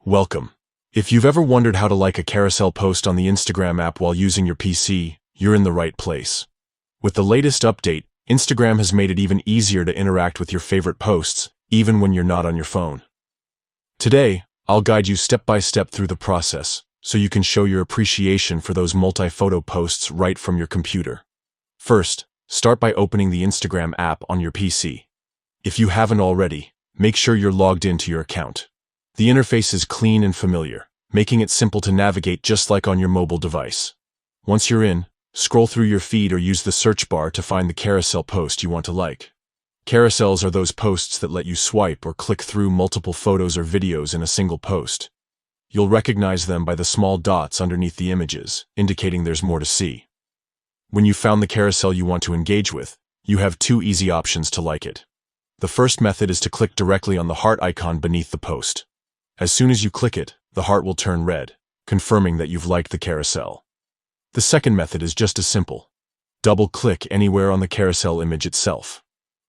Welcome. If you've ever wondered how to like a carousel post on the Instagram app while using your PC, you're in the right place. With the latest update, Instagram has made it even easier to interact with your favorite posts, even when you're not on your phone. Today, I'll guide you step by step through the process, so you can show your appreciation for those multi-photo posts right from your computer. First, start by opening the Instagram app on your PC. If you haven't already, make sure you're logged into your account. The interface is clean and familiar, making it simple to navigate just like on your mobile device. Once you're in, scroll through your feed or use the search bar to find the carousel post you want to like. Carousels are those posts that let you swipe or click through multiple photos or videos in a single post. You'll recognize them by the small dots underneath the images, indicating there's more to see. When you've found the carousel you want to engage with, you have two easy options to like it. The first method is to click directly on the heart icon beneath the post. As soon as you click it, the heart will turn red, confirming that you've liked the carousel. The second method is just as simple. Double-click anywhere on the carousel image itself.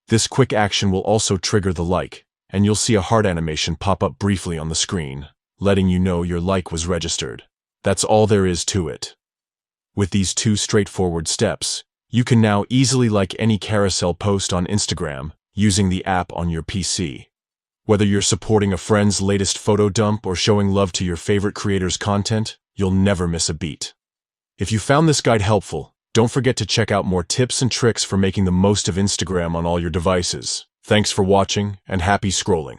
This quick action will also trigger the like, and you'll see a heart animation pop up briefly on the screen, letting you know your like was registered. That's all there is to it. With these two straightforward steps, you can now easily like any carousel post on Instagram using the app on your PC. Whether you're supporting a friend's latest photo dump or showing love to your favorite creator's content, you'll never miss a beat. If you found this guide helpful, don't forget to check out more tips and tricks for making the most of Instagram on all your devices. Thanks for watching, and happy scrolling.